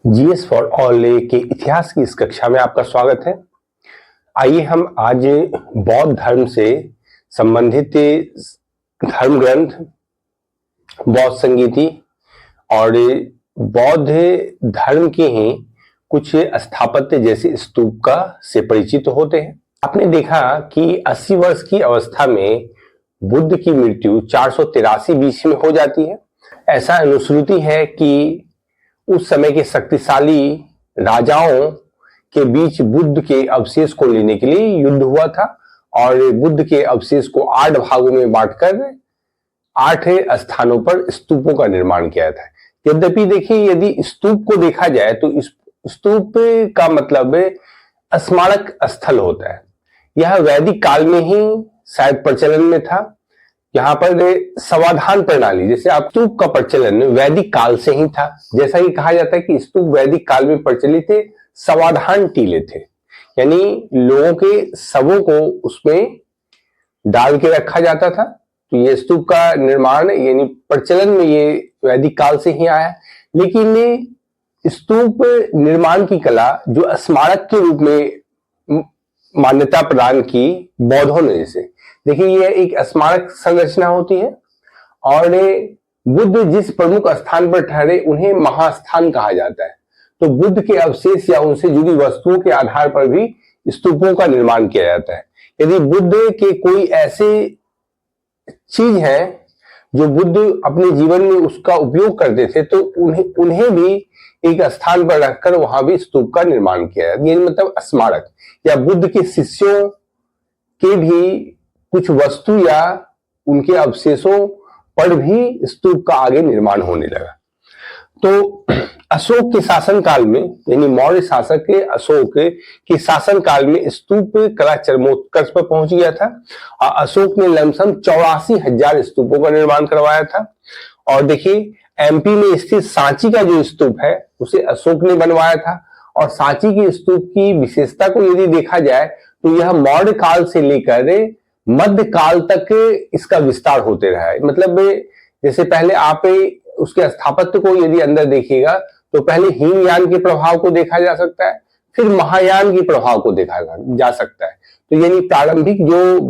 GS for all के इतिहास की इस कक्षा में आपका स्वागत है। आइए हम आज बौद्ध धर्म से संबंधित धर्म ग्रंथ, बौद्ध संगीति और बौद्ध धर्म के ही कुछ स्थापत्य जैसे स्तूप का से परिचित होते हैं। आपने देखा कि 80 वर्ष की अवस्था में बुद्ध की मृत्यु 483 बीसी में हो जाती है। ऐसा अनुश्रुति है कि उस समय के शक्तिशाली राजाओं के बीच बुद्ध के अवशेष को लेने के लिए युद्ध हुआ था और बुद्ध के अवशेष को 8 भागों में बांटकर 8 स्थानों पर स्तूपों का निर्माण किया था। यद्यपि देखिए, यदि स्तूप को देखा जाए तो इस स्तूप का मतलब स्मारक स्थल होता है। यह वैदिक काल में ही शायद प्रचलन में था। यहाँ पर समाधान प्रणाली, जैसे आप स्तूप का प्रचलन वैदिक काल से ही था। जैसा कि कहा जाता है कि स्तूप वैदिक काल में प्रचलित थे, समाधान टीले थे, यानी लोगों के शवों को उसमें डाल के रखा जाता था। तो ये स्तूप का निर्माण यानी प्रचलन में ये वैदिक काल से ही आया। लेकिन स्तूप निर्माण की कला जो स्मारक के रूप में मान्यता प्रदान की बौद्धों ने, जैसे देखिए ये एक स्मारक संरचना होती है और बुद्ध जिस प्रमुख स्थान पर ठहरे उन्हें महास्थान कहा जाता है। तो बुद्ध के अवशेष या उनसे जुड़ी वस्तुओं के आधार पर भी स्तूपों का निर्माण किया जाता है। यदि बुद्ध के कोई ऐसे चीज है जो बुद्ध अपने जीवन में उसका उपयोग करते थे तो उन्हें भी एक स्थान पर रखकर वहां भी स्तूप का निर्माण किया जाता है। ये मतलब स्मारक, या बुद्ध के शिष्यों के भी कुछ वस्तु या उनके अवशेषों पर भी स्तूप का आगे निर्माण होने लगा। तो अशोक के शासनकाल में, यानी मौर्य शासक के अशोक के शासनकाल में स्तूप कला चरमोत्कर्ष पर पहुंच गया था और अशोक ने लमसम 84,000 स्तूपों का निर्माण करवाया था। और देखिए एमपी में स्थित सांची का जो स्तूप है उसे अशोक ने बनवाया था। और सांची के स्तूप की विशेषता को यदि देखा जाए तो यह मौर्य काल से लेकर मध्य काल तक इसका विस्तार होते रहा है। मतलब जैसे पहले आप उसके स्थापत्य को यदि अंदर देखिएगा तो पहले हीनयान के प्रभाव को देखा जा सकता है, फिर महायान के प्रभाव को देखा जा सकता है। तो यानी प्रारंभिक जो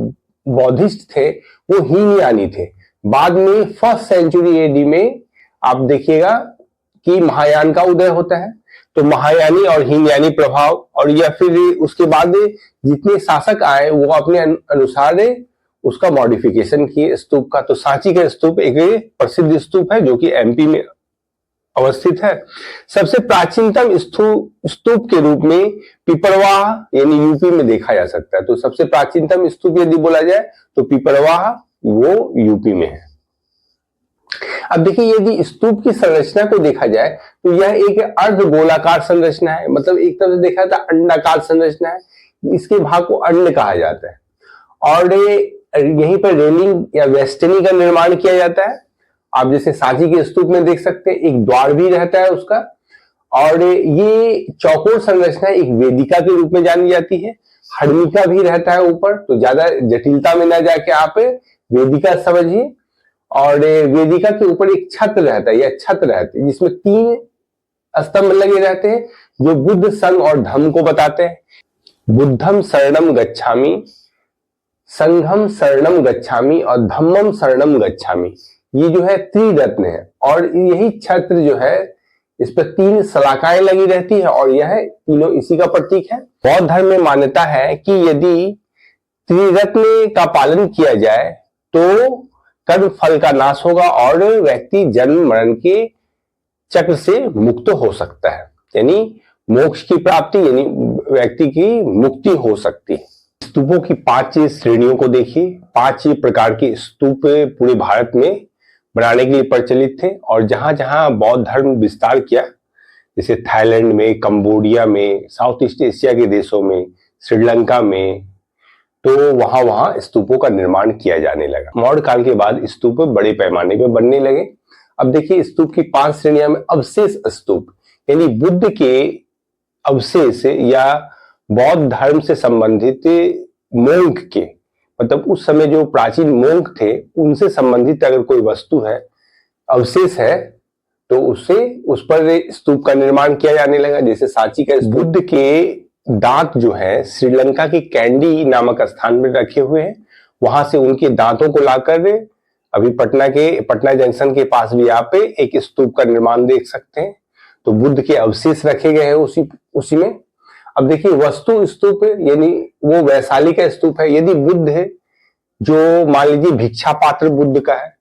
बौद्धिस्ट थे वो हीनयानी थे। बाद में 1st सेंचुरी एडी में आप देखिएगा कि महायान का उदय होता है। तो महायानी और हीनयानी प्रभाव, और या फिर उसके बाद जितने शासक आए वो अपने अनुसार उसका मॉडिफिकेशन किए स्तूप का। तो सांची का स्तूप एक प्रसिद्ध स्तूप है जो कि एमपी में अवस्थित है। सबसे प्राचीनतम स्तूप के रूप में पिपरवाह यानी यूपी में देखा जा सकता है। तो सबसे प्राचीनतम स्तूप यदि बोला जाए तो पिपरवाह वो यूपी में है। अब देखिए यदि स्तूप की संरचना को देखा जाए तो यह एक अर्ध गोलाकार संरचना है। मतलब एक तरह से देखा जाता है अंडाकार संरचना है। इसके भाग को अंड कहा जाता है और यहीं पर रेलिंग या वेस्टनी का निर्माण किया जाता है। आप जैसे सांची के स्तूप में देख सकते हैं एक द्वार भी रहता है उसका। और ये चौकोर संरचना एक वेदिका के रूप में जानी जाती है। हर्मिका भी रहता है ऊपर। तो ज्यादा जटिलता में ना जाके आप वेदिका समझिए। और वेदिका के ऊपर एक छत्र रहता है या छत रहती है जिसमें 3 स्तंभ लगे रहते हैं जो बुद्ध, संघ और धम्म को बताते हैं। बुद्धम शरणम गच्छामि, संघम शरणम गच्छामि और धम्मम शरणम गच्छामि। ये जो है त्रिरत्न है और यही छत्र जो है इस पर 3 सलाखाएं लगी रहती है और यह तीनों इसी का प्रतीक है। बौद्ध धर्म में मान्यता है कि यदि त्रिरत्न का पालन किया जाए तो कर्म फल का नाश होगा और व्यक्ति जन्म मरण के चक्र से मुक्त हो सकता है, यानी मोक्ष की प्राप्ति, यानी व्यक्ति की मुक्ति हो सकती है। स्तूपों की 5 श्रेणियों को देखिए। 5 प्रकार के स्तूप पूरे भारत में बनाने के लिए प्रचलित थे और जहां जहां बौद्ध धर्म विस्तार किया, जैसे थाईलैंड में, कंबोडिया में, साउथ ईस्ट एशिया के देशों में, श्रीलंका में, तो वहां वहां स्तूपों का निर्माण किया जाने लगा। मौर्य काल के बाद स्तूप बड़े पैमाने पर बनने लगे। अब देखिए स्तूप की 5 श्रेणियां में अवशेष स्तूप, यानी बुद्ध के अवशेष या बौद्ध धर्म से संबंधित मोंक के, मतलब उस समय जो प्राचीन मोंक थे उनसे संबंधित अगर कोई वस्तु है, अवशेष है, तो उससे उस पर स्तूप का निर्माण किया जाने लगा। जैसे सांची का बुद्ध के दांत जो है श्रीलंका के कैंडी नामक स्थान में रखे हुए हैं। वहां से उनके दांतों को लाकर अभी पटना जंक्शन के पास भी आप एक स्तूप का निर्माण देख सकते हैं। तो बुद्ध के अवशेष रखे गए हैं उसी में। अब देखिए वस्तु स्तूप यानी वो वैशाली का स्तूप है। यदि बुद्ध है जो मान लीजिए भिक्षा पात्र बुद्ध का है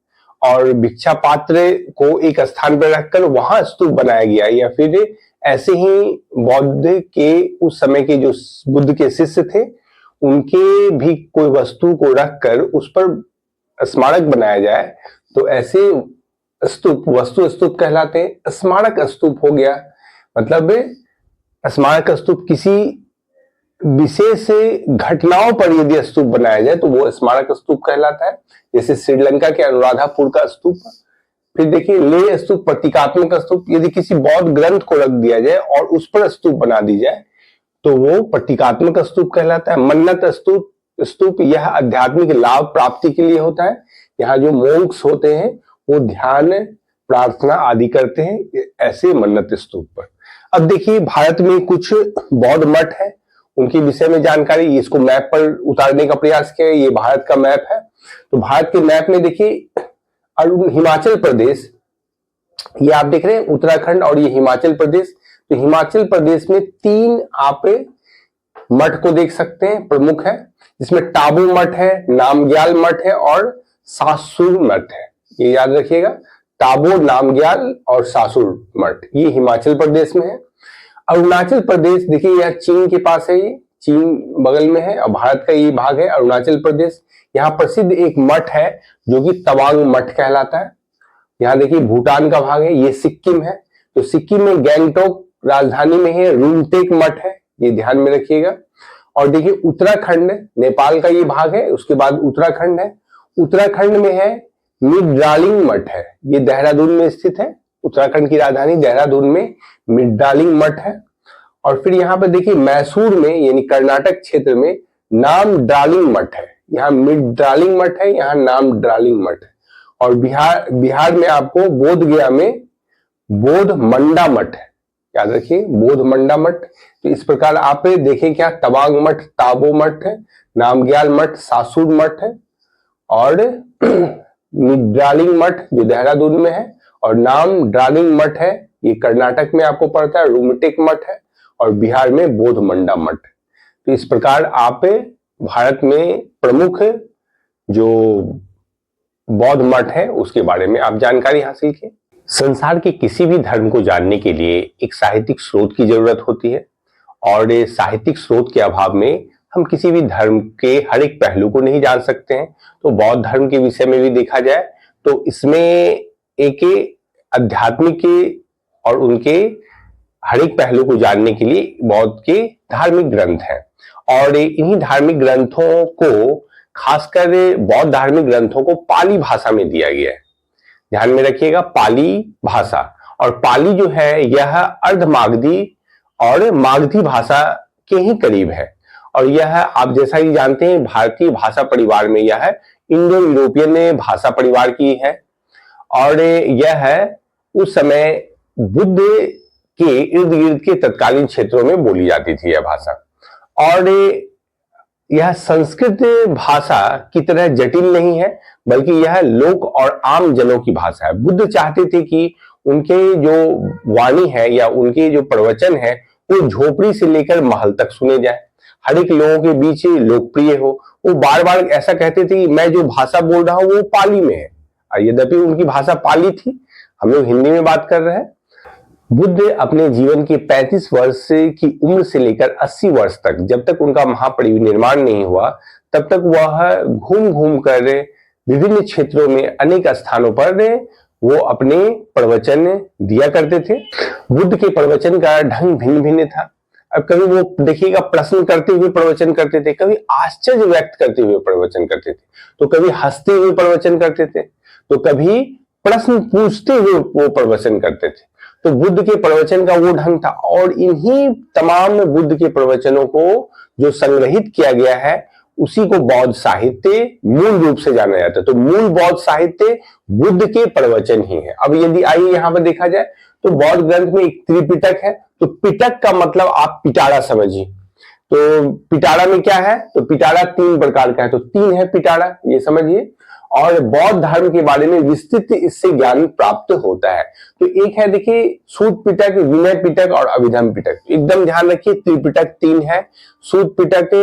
और भिक्षा पात्र को एक स्थान पर रखकर वहां स्तूप बनाया गया, या फिर ऐसे ही बौद्ध के उस समय के जो बुद्ध के शिष्य थे उनके भी कोई वस्तु को रखकर उस पर स्मारक बनाया जाए, तो ऐसे स्तूप वस्तु स्तूप कहलाते हैं। स्मारक स्तूप हो गया मतलब स्मारक स्तूप किसी विशेष घटनाओं पर यदि स्तूप बनाया जाए तो वो स्मारक स्तूप कहलाता है। जैसे श्रीलंका के अनुराधापुर का स्तूप। फिर देखिए लेह स्तूप प्रतीकात्मक स्तूप। यदि किसी बौद्ध ग्रंथ को रख दिया जाए और उस पर स्तूप बना दी जाए तो वो प्रतीकात्मक स्तूप कहलाता है। मन्नत स्तूप यह आध्यात्मिक लाभ प्राप्ति के लिए होता है। यहाँ जो मोंक्स होते हैं वो ध्यान प्रार्थना आदि करते हैं ऐसे मन्नत स्तूप पर। अब देखिए भारत में कुछ बौद्ध मठ है, उनके विषय में जानकारी इसको मैप पर उतारने का प्रयास किया। ये भारत का मैप है। तो भारत के मैप में देखिए हिमाचल प्रदेश, ये आप देख रहे हैं उत्तराखंड और ये हिमाचल प्रदेश। तो हिमाचल प्रदेश में 3 आप मठ को देख सकते हैं प्रमुख है, जिसमें टाबू मठ है, नामग्याल मठ है और सासुर मठ है। ये याद रखिएगा, टाबू, नामग्याल और सासुर मठ ये हिमाचल प्रदेश में है। अरुणाचल प्रदेश देखिए यह चीन के पास है, ये चीन बगल में है और भारत का ये भाग है अरुणाचल प्रदेश। यहाँ प्रसिद्ध एक मठ है जो कि तवांग मठ कहलाता है। यहाँ देखिए भूटान का भाग है, ये सिक्किम है। तो सिक्किम में गैंगटोक राजधानी में है रुमटेक मठ है, ये ध्यान में रखिएगा। और देखिए उत्तराखंड नेपाल का ये भाग है, उसके बाद उत्तराखंड है। उत्तराखंड में है मिर्डालिंग मठ है, ये देहरादून में स्थित है। उत्तराखंड की राजधानी देहरादून में मिर्डालिंग मठ है। और फिर यहाँ पर देखिए मैसूर में यानी कर्नाटक क्षेत्र में नाम ड्रालिंग मठ है। यहाँ मिर्डालिंग मठ है, यहाँ नाम ड्रालिंग मठ है। और बिहार में आपको बोध गया में बोध मंडा मठ है, याद रखिए बोध मंडा मठ। तो इस प्रकार आप देखें क्या तवांग मठ, ताबो मठ है, नामग्याल मठ, सासुर मठ है और मिर्डालिंग मठ जो देहरादून में है और नाम ड्रालिंग मठ है, ये कर्नाटक में आपको पड़ता है। रुमटेक मठ है और बिहार में बोध मंडा मठ। तो इस प्रकार आप भारत में प्रमुख जो बौद्ध मठ है उसके बारे में आप जानकारी हासिल की। संसार के किसी भी धर्म को जानने के लिए एक साहित्यिक स्रोत की जरूरत होती है और साहित्यिक स्रोत के अभाव में हम किसी भी धर्म के हर एक पहलू को नहीं जान सकते हैं। तो बौद्ध धर्म के विषय में भी देखा जाए तो इसमें एक आध्यात्मिक और उनके हर एक पहलू को जानने के लिए बौद्ध के धार्मिक ग्रंथ हैं और इन्हीं धार्मिक ग्रंथों को खासकर बौद्ध धार्मिक ग्रंथों को पाली भाषा में दिया गया है। ध्यान में रखिएगा पाली भाषा। और पाली जो है यह अर्धमागधी और मागधी भाषा के ही करीब है और यह आप जैसा ही जानते हैं भारतीय भाषा परिवार में यह इंडो यूरोपियन भाषा परिवार की है और यह उस समय बुद्ध के इर्द गिर्द के तत्कालीन क्षेत्रों में बोली जाती थी यह भाषा। और यह संस्कृत भाषा की तरह जटिल नहीं है बल्कि यह लोक और आम जनों की भाषा है। बुद्ध चाहते थे कि उनके जो वाणी है या उनके जो प्रवचन है वो झोपड़ी से लेकर महल तक सुने जाए, हर एक लोगों के बीच लोकप्रिय हो। वो बार बार ऐसा कहते थे कि मैं जो भाषा बोल रहा हूं वो पाली में है, यद्यपि उनकी भाषा पाली थी, हम लोग हिंदी में बात कर रहे हैं। बुद्ध अपने जीवन के 35 वर्ष की उम्र से लेकर 80 वर्ष तक, जब तक उनका महापरिनिर्वाण नहीं हुआ तब तक वह घूम घूम कर विभिन्न क्षेत्रों में अनेक स्थानों पर वो अपने प्रवचन दिया करते थे। बुद्ध के प्रवचन का ढंग भिन्न भिन्न था। अब कभी वो देखिएगा प्रश्न करते हुए प्रवचन करते थे, कभी आश्चर्य व्यक्त करते हुए प्रवचन करते थे, तो कभी हंसते हुए प्रवचन करते थे, तो कभी प्रश्न पूछते हुए वो प्रवचन करते थे। तो बुद्ध के प्रवचन का वो ढंग था और इन्हीं तमाम बुद्ध के प्रवचनों को जो संग्रहित किया गया है उसी को बौद्ध साहित्य मूल रूप से जाना जाता है। तो मूल बौद्ध साहित्य बुद्ध के प्रवचन ही है। अब यदि आइए यहां पर देखा जाए तो बौद्ध ग्रंथ में एक त्रिपिटक है। तो पिटक का मतलब आप पिटारा समझिए। तो पिटारा में क्या है, तो पिटारा 3 प्रकार का है, तो 3 है पिटारा, ये समझिए। और बौद्ध धर्म के बारे में विस्तृत इससे ज्ञान प्राप्त होता है। तो एक है देखिए सूत पिटक, विनय पिटक और अभिधम पिटक। एकदम ध्यान रखिए, त्रिपिटक 3 है, सूत पिटक,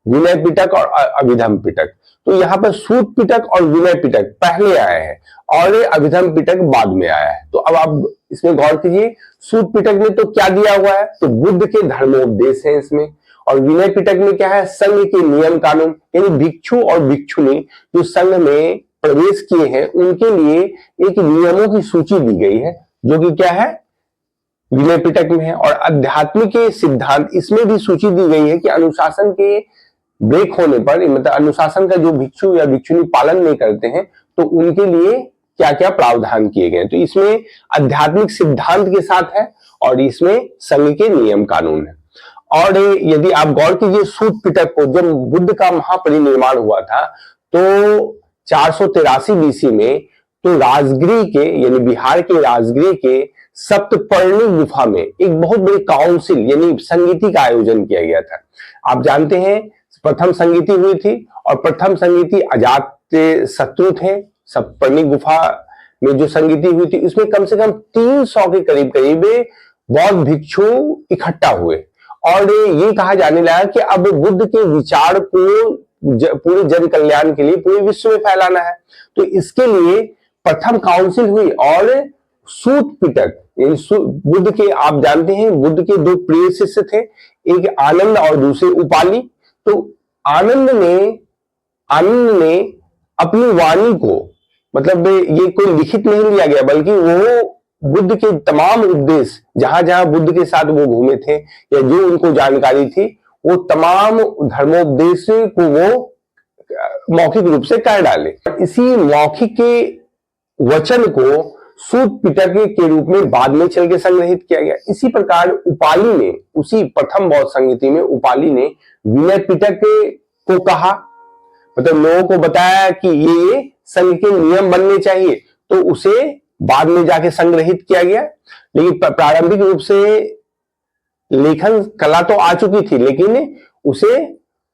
विनय पिटक और अभिधम पिटक। तो यहाँ पर सूत पिटक और विनय पिटक पहले आए हैं और अभिधम पिटक बाद में आया है। तो अब आप इसमें गौर कीजिए, सूत पिटक में तो क्या दिया हुआ है, तो बुद्ध के धर्मोपदेश है इसमें। और विनय पिटक में क्या है, संघ के नियम कानून, यानी भिक्षु और भिक्षुणी जो संघ में प्रवेश किए हैं उनके लिए एक नियमों की सूची दी गई है, जो कि क्या है, विनय पिटक में है। और आध्यात्मिक सिद्धांत इसमें भी सूची दी गई है कि अनुशासन के ब्रेक होने पर, मतलब अनुशासन का जो भिक्षु या भिक्षुणी पालन नहीं करते हैं तो उनके लिए क्या क्या प्रावधान किए गए। तो इसमें आध्यात्मिक सिद्धांत के साथ है और इसमें संघ के नियम कानून है। और यदि आप गौर कीजिए सूत पिटक को, जब बुद्ध का महापरिनिर्वाण हुआ था तो 483 बीसी में, तो राजगृह के यानी बिहार के राजगृह के सप्तपर्णी गुफा में एक बहुत बड़ी काउंसिल यानी संगीति का आयोजन किया गया था। आप जानते हैं प्रथम संगीति हुई थी और प्रथम संगीति अजात शत्रु थे। सप्तपर्णी गुफा में जो संगीति हुई थी उसमें कम से कम 300 के करीब बौद्ध भिक्षु इकट्ठा हुए। और ये कहा जाने लगा कि अब बुद्ध के विचार को पूरे जन कल्याण के लिए पूरे विश्व में फैलाना है। तो इसके लिए प्रथम काउंसिल हुई और सूत पिटक बुद्ध के, आप जानते हैं बुद्ध के 2 प्रिय शिष्य थे, एक आनंद और दूसरे उपाली। तो आनंद ने अपनी वाणी को, मतलब ये कोई लिखित नहीं लिया गया बल्कि वो बुद्ध के तमाम उपदेश, जहां जहां बुद्ध के साथ वो घूमे थे या जो उनको जानकारी थी, वो तमाम धर्मोपदेश को वो मौखिक रूप से कर डाले। इसी मौखिक वचन को सूत पिटक के रूप में बाद में चल के संग्रहित किया गया। इसी प्रकार उपाली ने, उसी प्रथम बौद्ध संगीति में उपाली ने विनय पिटक को कहा, मतलब लोगों को बताया कि ये संघ के नियम बनने चाहिए, तो उसे बाद में जाके संग्रहित किया गया। लेकिन प्रारंभिक रूप से लेखन कला तो आ चुकी थी, लेकिन उसे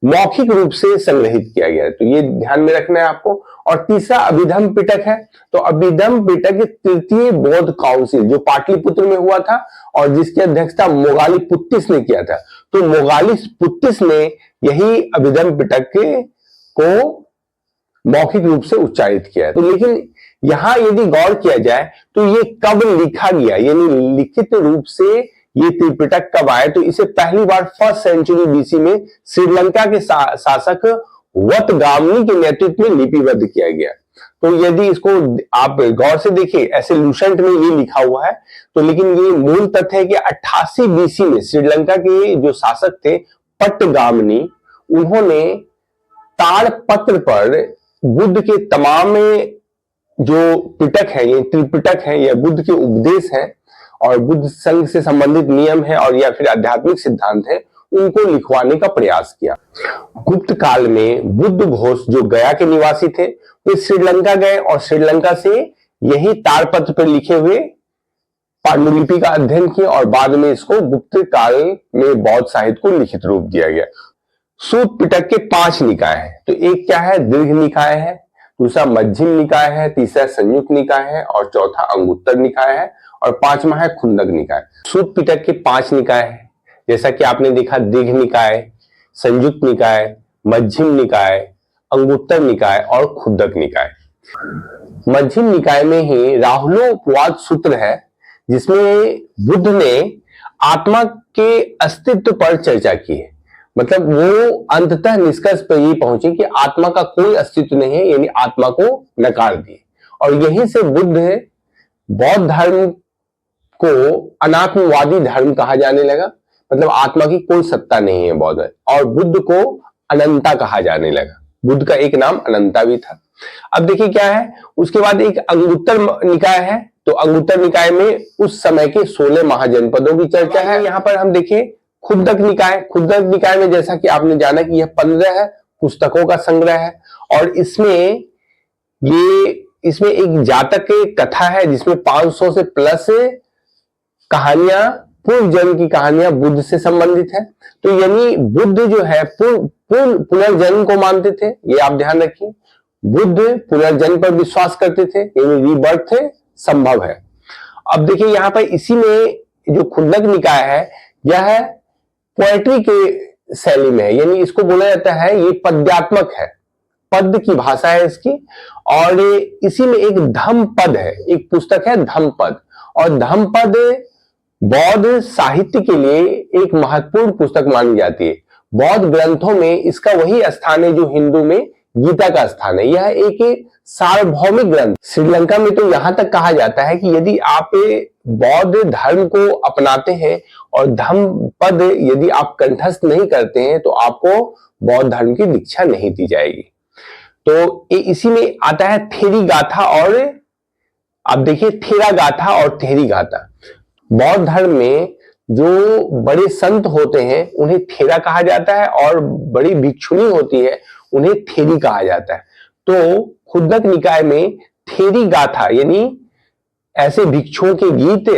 मौखिक रूप से संग्रहित किया गया। तो ये ध्यान में रखना है आपको। और तीसरा अभिधम पिटक है। तो अभिधम पिटक तृतीय बौद्ध काउंसिल जो पाटलिपुत्र में हुआ था और जिसकी अध्यक्षता मोगालिपुत्तिस ने किया था, तो मोगालिपुत्तिस ने यही अभिधम पिटक को मौखिक रूप से उच्चारित किया। तो लेकिन यहां यदि गौर किया जाए तो ये कब लिखा गया, यानी लिखित रूप से ये त्रिपिटक कब आए, तो इसे पहली बार 1st सेंचुरी बीसी में श्रीलंका के शासक वटगामनी के नेतृत्व में लिपिबद्ध किया गया। तो यदि इसको आप गौर से देखिए, ऐसे लूसेंट में ये लिखा हुआ है, तो लेकिन ये मूल तथ्य है कि 88 बीसी में श्रीलंका के जो शासक थे पट्टगामनी, उन्होंने ताड़पत्र पर बुद्ध के तमाम जो पिटक है, ये त्रिपिटक है, या बुद्ध के उपदेश हैं और बुद्ध संघ से संबंधित नियम है और या फिर आध्यात्मिक सिद्धांत है, उनको लिखवाने का प्रयास किया। गुप्त काल में बुद्ध घोष जो गया के निवासी थे, वे श्रीलंका गए और श्रीलंका से यही ताड़पत्र पर लिखे हुए पांडुलिपि का अध्ययन किया और बाद में इसको गुप्त काल में बौद्ध साहित्य को लिखित रूप दिया गया। सूत पिटक के 5 निकाय हैं। तो एक क्या है, दीर्घ निकाय है, दूसरा मध्यम निकाय है, तीसरा संयुक्त निकाय है और चौथा अंगुत्तर निकाय है और 5वां है खुंदक निकाय। सूत पिटक के 5 निकाय है, जैसा कि आपने देखा, दीर्घ निकाय, संयुक्त निकाय, मध्यम निकाय, अंगुत्तर निकाय और खुंदक निकाय। मध्यम निकाय में ही राहुलोपवाद सूत्र है, जिसमें बुद्ध ने आत्मा के अस्तित्व पर चर्चा की है। मतलब वो अंततः निष्कर्ष पर ये पहुंचे कि आत्मा का कोई अस्तित्व नहीं है, यानी आत्मा को नकार दिए। और यहीं से बुद्ध बौद्ध धर्म को अनात्मवादी धर्म कहा जाने लगा, मतलब आत्मा की कोई सत्ता नहीं है बौद्ध, और बुद्ध को अनंता कहा जाने लगा। बुद्ध का एक नाम अनंता भी था। अब देखिए क्या है, उसके बाद एक अंगुत्तर निकाय है। तो अंगुत्तर निकाय में उस समय के 16 महाजनपदों की चर्चा है। यहाँ पर हम देखें खुंदक निकाय। खुंदक निकाय में जैसा कि आपने जाना कि यह 15 पुस्तकों का संग्रह है और इसमें एक जातक कथा है जिसमें 500 से प्लस कहानियां, पूर्व जन्म की कहानियां बुद्ध से संबंधित है। तो यानी बुद्ध जो है पुनर्जन्म को मानते थे, ये आप ध्यान रखिए। बुद्ध पुनर्जन्म पर विश्वास करते थे, यानी रीबर्थ संभव है। अब देखिए यहां पर इसी में जो खुंदक निकाय है यह पोएट्री के शैली में है, यानी इसको बोला जाता है ये पद्यात्मक है, पद की भाषा है इसकी। और इसी में एक धम्मपद है, एक पुस्तक है धम्मपद, और धम्मपद बौद्ध साहित्य के लिए एक महत्वपूर्ण पुस्तक मानी जाती है। बौद्ध ग्रंथों में इसका वही स्थान है जो हिंदू में गीता का स्थान है। यह एक सार्वभौमिक ग्रंथ। श्रीलंका में तो यहां तक कहा जाता है कि यदि आप बौद्ध धर्म को अपनाते हैं और धम्मपद यदि आप कंठस्थ नहीं करते हैं तो आपको बौद्ध धर्म की दीक्षा नहीं दी जाएगी। तो इसी में आता है थेरी गाथा, और आप देखिए थेरा गाथा और थेरी गाथा। बौद्ध धर्म में जो बड़े संत होते हैं उन्हें थेरा कहा जाता है और बड़ी भिक्षुणी होती है उन्हें थेरी कहा जाता है। तो खुंदक निकाय में थेरी गाथा यानी ऐसे भिक्षुओं के गीत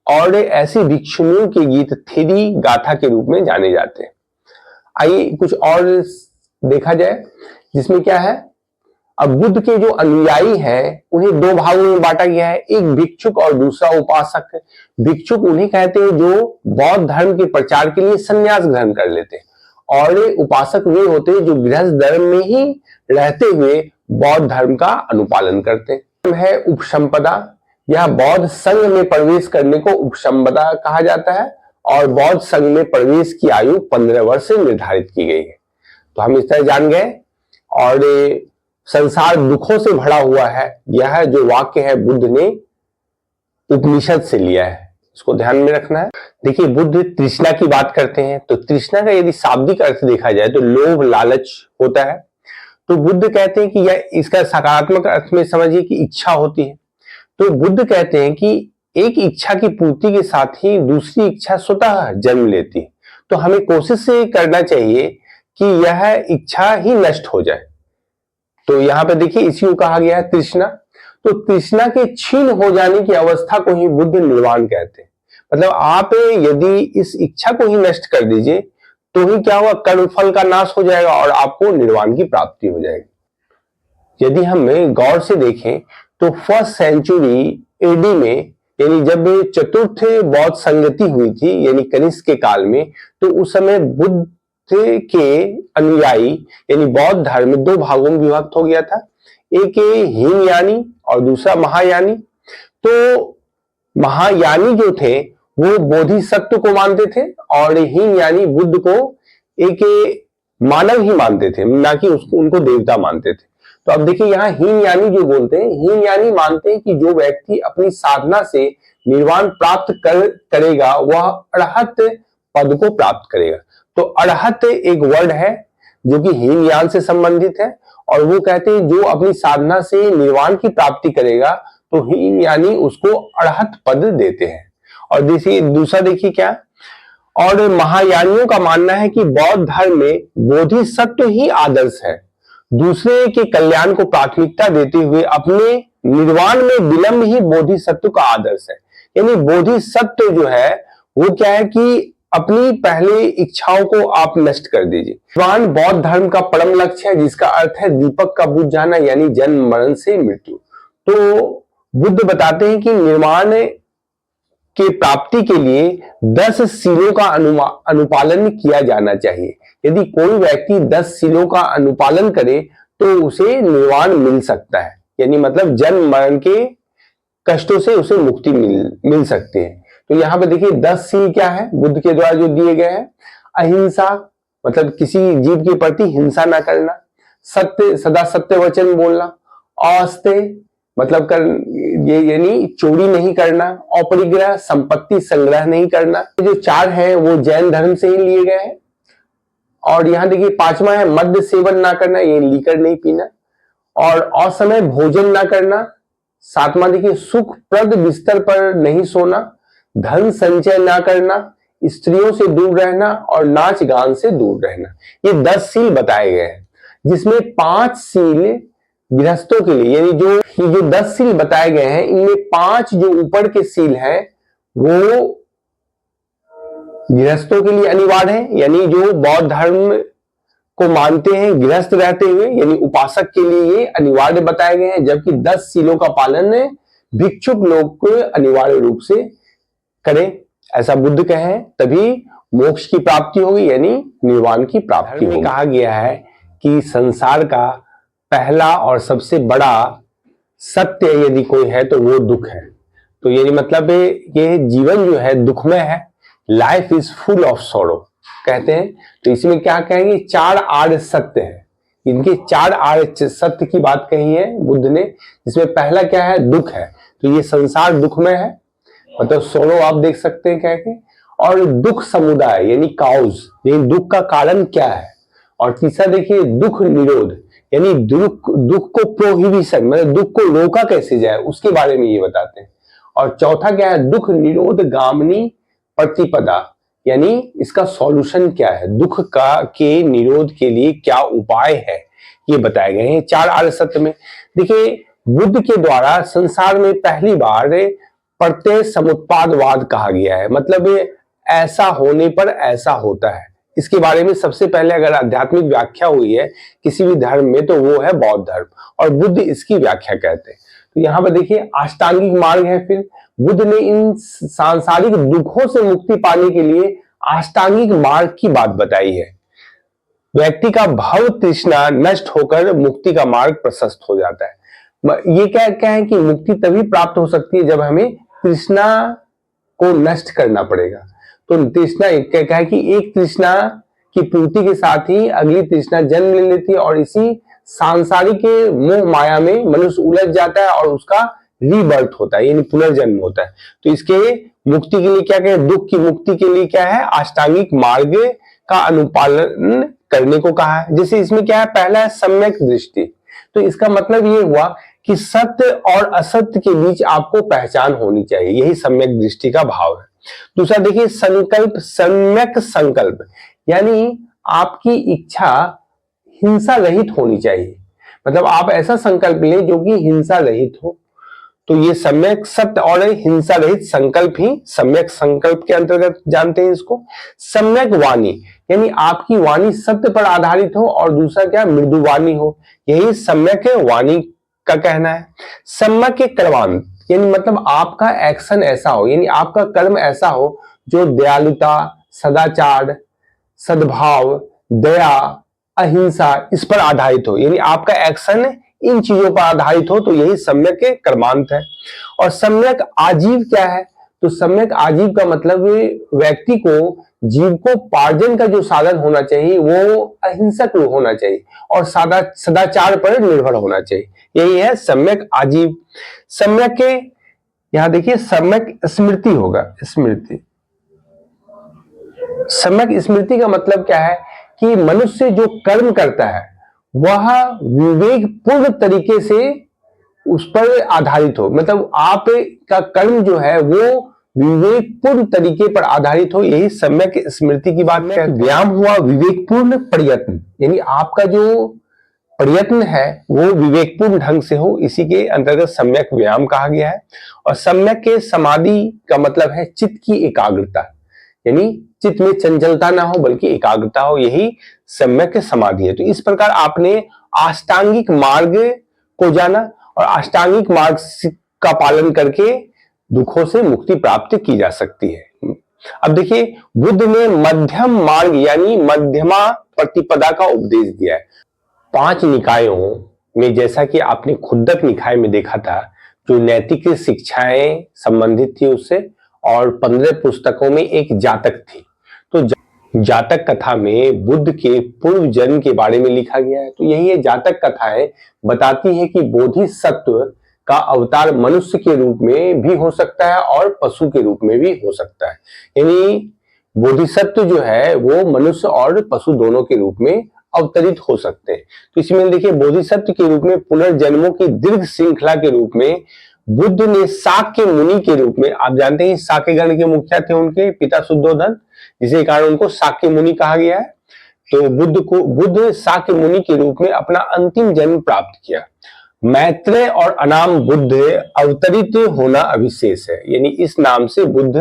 और ऐसी भिक्षुणियों के गीत थेरी गाथा के रूप में जाने जाते हैं। आइए कुछ और देखा जाए जिसमें क्या है। अब बुद्ध के जो अनुयायी हैं उन्हें दो भागों में बांटा गया है, एक भिक्षुक और दूसरा उपासक। भिक्षुक उन्हें कहते हैं जो बौद्ध धर्म के प्रचार के लिए संन्यास ग्रहण कर लेते हैं, और उपासक वे होते हैं जो गृहस्थ धर्म में ही रहते हुए बौद्ध धर्म का अनुपालन करते हैं। है उपसंपदा, यह बौद्ध संघ में प्रवेश करने को उपसंपदा कहा जाता है, और बौद्ध संघ में प्रवेश की आयु 15 वर्ष से निर्धारित की गई है। तो हम इस तरह जान गए। और संसार दुखों से भरा हुआ है, यह जो वाक्य है बुद्ध ने उपनिषद से लिया है, इसको ध्यान में रखना है। देखिए बुद्ध तृष्णा की बात करते हैं, तो तृष्णा का यदि शाब्दिक अर्थ देखा जाए तो लोभ लालच होता है। तो बुद्ध कहते हैं कि यह इसका सकारात्मक अर्थ में समझिए कि इच्छा होती है। तो बुद्ध कहते हैं कि एक इच्छा की पूर्ति के साथ ही दूसरी इच्छा स्वतः जन्म लेती है। तो हमें कोशिश करना चाहिए कि यह इच्छा ही नष्ट हो जाए। तो यहां पे देखिए इसी को कहा गया है तृष्णा। तो तृष्णा के क्षीण हो जाने की अवस्था को ही बुद्ध निर्वाण कहते हैं। मतलब आप यदि इस इच्छा को ही नष्ट कर दीजिए तो ही क्या होगा, कर्मफल का नाश हो जाएगा और आपको निर्वाण की प्राप्ति हो जाएगी। यदि हम गौर से देखें तो 1st सेंचुरी एडी में, यानी जब चतुर्थ बौद्ध संगति हुई थी यानी कनिष्क के काल में, तो उस समय बुद्ध के अनुयायी यानी बौद्ध धर्म दो भागों में विभक्त हो गया था, एक हीनयानी और दूसरा महायानी। तो महायानी जो थे वो बोधिसत्व को मानते थे और हीनयानी बुद्ध को एक मानव ही मानते थे, ना कि उनको देवता मानते थे। तो अब देखिए यहाँ हीनयानी जो बोलते हैं, हीनयानी मानते हैं कि जो व्यक्ति अपनी साधना से निर्वाण प्राप्त करेगा वह अरहत पद को प्राप्त करेगा। तो अरहत एक वर्ड है जो कि हीनयान से संबंधित है, और वो कहते हैं जो अपनी साधना से निर्वाण की प्राप्ति करेगा तो हीनयानी उसको अरहत पद देते हैं। और दूसरा देखिए क्या, और महायानियों का मानना है कि बौद्ध धर्म में बोधिसत्व ही आदर्श है, दूसरे के कल्याण को प्राथमिकता देते हुए अपने निर्वाण में विलंब ही बोधिसत्व का आदर्श है। यानी बोधिसत्व जो है वो क्या है कि अपनी पहले इच्छाओं को आप नष्ट कर दीजिए। निर्वाण बौद्ध धर्म का परम लक्ष्य है, जिसका अर्थ है दीपक का बुझ जाना, यानी जन्म मरण से मृत्यु। तो बुद्ध बताते हैं कि निर्वाण के प्राप्ति के लिए 10 सीलों का अनुपालन किया जाना चाहिए। यदि कोई व्यक्ति 10 सीलों का अनुपालन करे तो उसे निर्वाण मिल सकता है, यानी मतलब जन्म मरण के कष्टों से उसे मुक्ति मिल सकती है। तो यहाँ पे देखिए 10 सील क्या है बुद्ध के द्वारा जो दिए गए हैं। अहिंसा मतलब किसी जीव के प्रति हिंसा ना करना, सत्य सदा सत्य वचन बोलना, अस्ते मतलब ये यानी चोरी नहीं करना, अपरिग्रह संपत्ति संग्रह नहीं करना। जो 4 है वो जैन धर्म से ही लिए गए हैं। और यहाँ देखिए 5वां है मद्य सेवन ना करना, ये लीकर नहीं पीना, और असमय भोजन ना करना। 7वां देखिए सुखप्रद बिस्तर पर नहीं सोना, धन संचय ना करना, स्त्रियों से दूर रहना और नाच गान से दूर रहना। ये 10 सील बताए गए हैं। जिसमें 5 सील गृहस्थों के लिए, यानी जो 10 सील बताए गए हैं, इनमें 5 जो ऊपर के सील हैं वो गृहस्थों के लिए अनिवार्य है, यानी जो बौद्ध धर्म को मानते हैं गृहस्थ रहते हुए, यानी उपासक के लिए ये अनिवार्य बताए गए हैं, जबकि 10 सीलों का पालन भिक्षुक लोग को अनिवार्य रूप से करें, ऐसा बुद्ध कहे, तभी मोक्ष की प्राप्ति होगी, यानी निर्वाण की प्राप्ति होगी। कहा गया है कि संसार का पहला और सबसे बड़ा सत्य यदि कोई है तो वो दुख है। तो यानी मतलब ये जीवन जो है दुखमय है, life is full of sorrow कहते हैं। तो इसमें क्या कहेंगे, 4 आर्य सत्य है, इनके 4 आर्य सत्य की बात कही है बुद्ध ने, जिसमें पहला क्या है, दुख है। तो ये संसार दुखमय है, मतलब सोरो आप देख सकते हैं कह के, और दुख समुदाय यानी काउज, यानी दुख का कारण क्या है। और तीसरा देखिए दुख निरोध, यानी दुख को प्रोहिबिशन, मतलब दुख को रोका कैसे जाए उसके बारे में ये बताते हैं। और चौथा क्या है, दुख निरोध गामिनी प्रतिपदा, यानी इसका सॉल्यूशन क्या है, दुख के निरोध के लिए क्या उपाय है, ये बताए गए हैं 4 आर्य सत्य में। देखिए बुद्ध के द्वारा संसार में पहली बार प्रत्यय समुत्पादवाद कहा गया है, मतलब ऐसा होने पर ऐसा होता है। इसके बारे में सबसे पहले अगर आध्यात्मिक व्याख्या हुई है किसी भी धर्म में तो वो है बौद्ध धर्म, और बुद्ध इसकी व्याख्या कहते हैं। तो यहाँ पर देखिए अष्टांगिक मार्ग है, फिर बुद्ध ने इन सांसारिक दुखों से मुक्ति पाने के लिए अष्टांगिक मार्ग की बात बताई है। व्यक्ति का भव तृष्णा नष्ट होकर मुक्ति का मार्ग प्रशस्त हो जाता है। ये क्या है कि मुक्ति तभी प्राप्त हो सकती है जब हमें तृष्णा को नष्ट करना पड़ेगा। तो तृष्णा क्या है कि एक तृष्णा की पूर्ति के साथ ही अगली तृष्णा जन्म ले लेती है, और इसी सांसारिक मोह माया में मनुष्य उलझ जाता है और उसका रीबर्थ होता है, यानी पुनर्जन्म होता है। तो इसके मुक्ति के लिए क्या कहें, दुख की मुक्ति के लिए क्या है, अष्टांगिक मार्ग का अनुपालन करने को कहा है। जैसे इसमें क्या है, पहला है सम्यक दृष्टि। तो इसका मतलब ये हुआ कि सत्य और असत्य के बीच आपको पहचान होनी चाहिए, यही सम्यक दृष्टि का भाव है। दूसरा देखिए संकल्प, सम्यक संकल्प, यानी आपकी इच्छा हिंसा रहित होनी चाहिए, मतलब आप ऐसा संकल्प लें जो कि हिंसा रहित हो। तो ये सम्यक सत्य और हिंसा रहित संकल्प ही सम्यक संकल्प के अंतर्गत जानते हैं इसको। सम्यक वाणी, यानी आपकी वाणी सत्य पर आधारित हो, और दूसरा क्या, मृदु वाणी हो, यही सम्यक वाणी का कहना है। सम्यक कर्मांत, यानी मतलब आपका एक्शन ऐसा हो, यानी आपका कर्म ऐसा हो जो दयालुता, सदाचार, सद्भाव, दया, अहिंसा इस पर आधारित हो, यानी आपका एक्शन इन चीजों पर आधारित हो, तो यही सम्यक कर्मांत है। और सम्यक आजीव क्या है, तो सम्यक आजीव का मतलब व्यक्ति को जीविकोपार्जन का जो साधन होना चाहिए वो अहिंसक होना चाहिए और सदाचार पर निर्भर होना चाहिए, यही है सम्यक आजीव। सम्यक के यहां देखिए सम्यक स्मृति होगा, स्मृति, सम्यक स्मृति का मतलब क्या है कि मनुष्य जो कर्म करता है वह विवेकपूर्ण तरीके से उस पर आधारित हो, मतलब आप का कर्म जो है वो विवेकपूर्ण तरीके पर आधारित हो, यही सम्यक स्मृति की बात में। व्यायाम हुआ विवेकपूर्ण प्रयत्न, यानी आपका जो प्रयत्न है वो विवेकपूर्ण ढंग से हो, इसी के अंतर्गत सम्यक व्यायाम कहा गया है। और सम्यक के समाधि का मतलब है चित्त की एकाग्रता, यानी चित्त में चंचलता ना हो बल्कि एकाग्रता हो, यही सम्यक समाधि है। तो इस प्रकार आपने अष्टांगिक मार्ग को जाना, और अष्टांगिक मार्ग का पालन करके दुखों से मुक्ति प्राप्त की जा सकती है। अब देखिए बुद्ध ने मध्यम मार्ग यानी मध्यमा प्रतिपदा का उपदेश दिया है। 5 निकायों में, जैसा कि आपने खुद्दक निकाय में देखा था, जो नैतिक शिक्षाएं संबंधित थी उससे, और 15 पुस्तकों में एक जातक थी। तो जातक कथा में बुद्ध के पूर्व जन्म के बारे में लिखा गया है। तो यही है, जातक कथाएं बताती है कि बोधिसत्व का अवतार मनुष्य के रूप में भी हो सकता है और पशु के रूप में भी हो सकता है, यानी बोधिसत्व जो है वो मनुष्य और पशु दोनों के रूप में अवतरित हो सकते हैं। तो इसमें देखिए बोधिसत्व के रूप में पुनर्जन्मों की दीर्घ श्रृंखला के रूप में बुद्ध ने शाक्य मुनि के रूप में, आप जानते हैं शाक्य गण के मुखिया थे उनके पिता शुद्धोधन, जिसके कारण उनको शाक्य मुनि कहा गया है। तो बुद्ध शाक्य मुनि के रूप में अपना अंतिम जन्म प्राप्त किया। मैत्रेय और अनाम बुद्ध अवतरित होना अविशेष है, यानी इस नाम से बुद्ध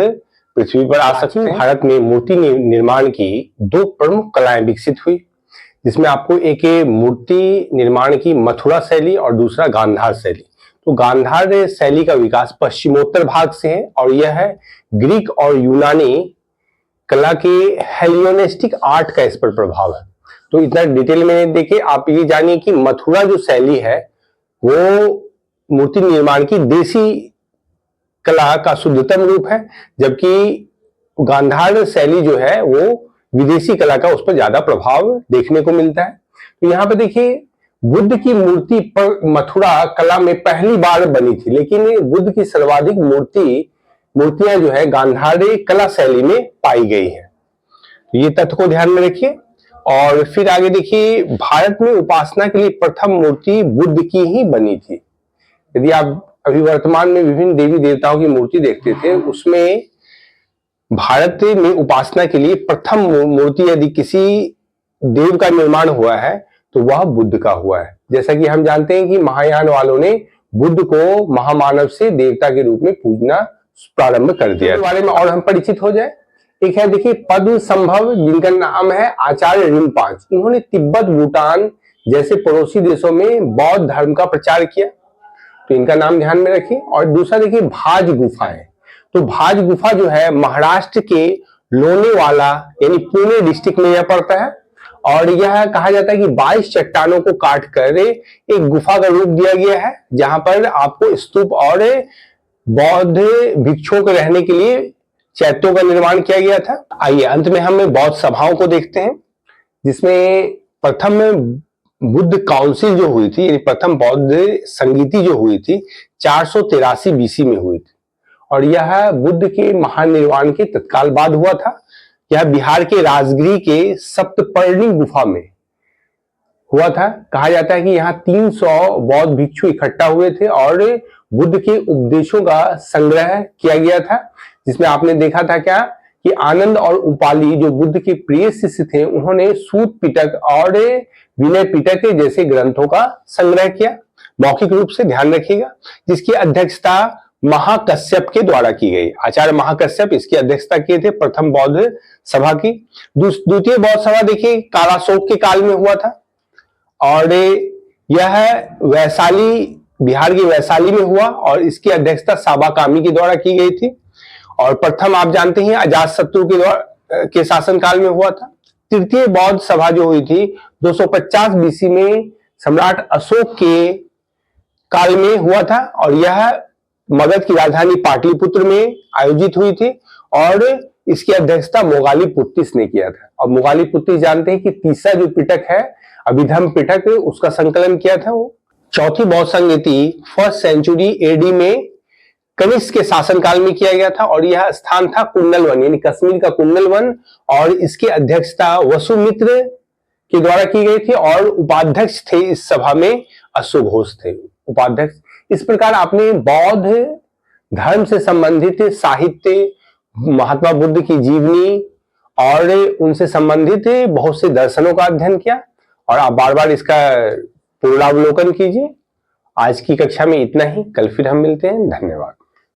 पृथ्वी पर आ सकते हैं। भारत में मूर्ति निर्माण की दो प्रमुख कलाएं विकसित हुई, जिसमें आपको एक मूर्ति निर्माण की मथुरा शैली और दूसरा गांधार शैली। तो गांधार शैली का विकास पश्चिमोत्तर भाग से है और यह है ग्रीक और यूनानी कला के हेलियोनिस्टिक आर्ट का इस पर प्रभाव है। तो इतना डिटेल में देखे आप ये जानिए कि मथुरा जो शैली है वो मूर्ति निर्माण की देसी कला का शुद्धतम रूप है, जबकि गांधार शैली जो है वो विदेशी कला का उस पर ज्यादा प्रभाव देखने को मिलता है। तो यहाँ पे देखिए बुद्ध की मूर्ति पर मथुरा कला में पहली बार बनी थी, लेकिन बुद्ध की सर्वाधिक मूर्तियां जो है गांधारी कला शैली में पाई गई है। तो ये तथ्य को ध्यान में रखिए। और फिर आगे देखिए, भारत में उपासना के लिए प्रथम मूर्ति बुद्ध की ही बनी थी। यदि आप अभी वर्तमान में विभिन्न देवी देवताओं की मूर्ति देखते थे, उसमें भारत में उपासना के लिए प्रथम मूर्ति यदि किसी देव का निर्माण हुआ है तो वह बुद्ध का हुआ है। जैसा कि हम जानते हैं कि महायान वालों ने बुद्ध को महामानव से देवता के रूप में पूजना प्रारंभ कर दिया। इसके बारे में और हम परिचित हो जाए। एक है देखिए पद्म संभव, जिनका नाम है आचार्य रिम्पाच। इन्होंने तिब्बत, भूटान जैसे पड़ोसी देशों में बौद्ध धर्म का प्रचार किया, तो इनका नाम ध्यान में रखिए। और दूसरा देखिए भाज गुफा है। तो भाज गुफा जो है महाराष्ट्र के लोनेवाला यानी पुणे डिस्ट्रिक्ट में यह पड़ता है और यह कहा जाता है कि 22 चट्टानों को काट कर एक गुफा का रूप दिया गया है, जहां पर आपको स्तूप और बौद्ध भिक्षुओं के रहने के लिए चैत्यों का निर्माण किया गया था। आइए अंत में हम बौद्ध सभाओं को देखते हैं, जिसमें प्रथम बुद्ध काउंसिल जो हुई थी, यानी प्रथम बौद्ध संगीति जो हुई थी 483 बीसी में हुई थी और यह बुद्ध के महानिर्वाण के तत्काल बाद हुआ था। यह बिहार के राजगीर के सप्तपर्णी गुफा में हुआ था। कहा जाता है कि यहाँ 300 बौद्ध भिक्षु इकट्ठा हुए थे और बुद्ध के उपदेशों का संग्रह किया गया था, जिसमें आपने देखा था क्या कि आनंद और उपाली जो बुद्ध के प्रिय शिष्य थे, उन्होंने सूत पिटक और विनय पिटक जैसे ग्रंथों का संग्रह किया, मौखिक रूप से ध्यान रखिएगा, जिसकी अध्यक्षता महाकश्यप के द्वारा की गई। आचार्य महाकश्यप इसकी अध्यक्षता किए थे प्रथम बौद्ध सभा की। द्वितीय बौद्ध सभा देखिए कालाशोक के काल में हुआ था और यह वैशाली, बिहार के वैशाली में हुआ और इसकी अध्यक्षता साबाकामी के द्वारा की गई थी। और प्रथम आप जानते हैं अजातशत्रु के शासनकाल में हुआ था। तृतीय बौद्ध सभा जो हुई थी 250 बीसी में सम्राट अशोक के काल में हुआ था और यह मगध की राजधानी पाटलिपुत्र में आयोजित हुई थी और इसकी अध्यक्षता मोगालीपुत्तिस ने किया था। और मोगालीपुत्तिस जानते हैं कि तीसरा जो पिटक है अभिधम्म पिटक, उसका संकलन किया था वो। चौथी बौद्ध संगीति 1st सेंचुरी एडी में कनिष्क के शासनकाल में किया गया था और यह स्थान था कुंडल वन, यानी कश्मीर का कुंडल वन, और इसकी अध्यक्षता वसुमित्र के द्वारा की गई थी और उपाध्यक्ष थे इस सभा में अश्वघोष थे उपाध्यक्ष। इस प्रकार आपने बौद्ध धर्म से संबंधित साहित्य, महात्मा बुद्ध की जीवनी और उनसे संबंधित बहुत से दर्शनों का अध्ययन किया और आप बार बार इसका पुनरावलोकन कीजिए। आज की कक्षा में इतना ही, कल फिर हम मिलते हैं। धन्यवाद।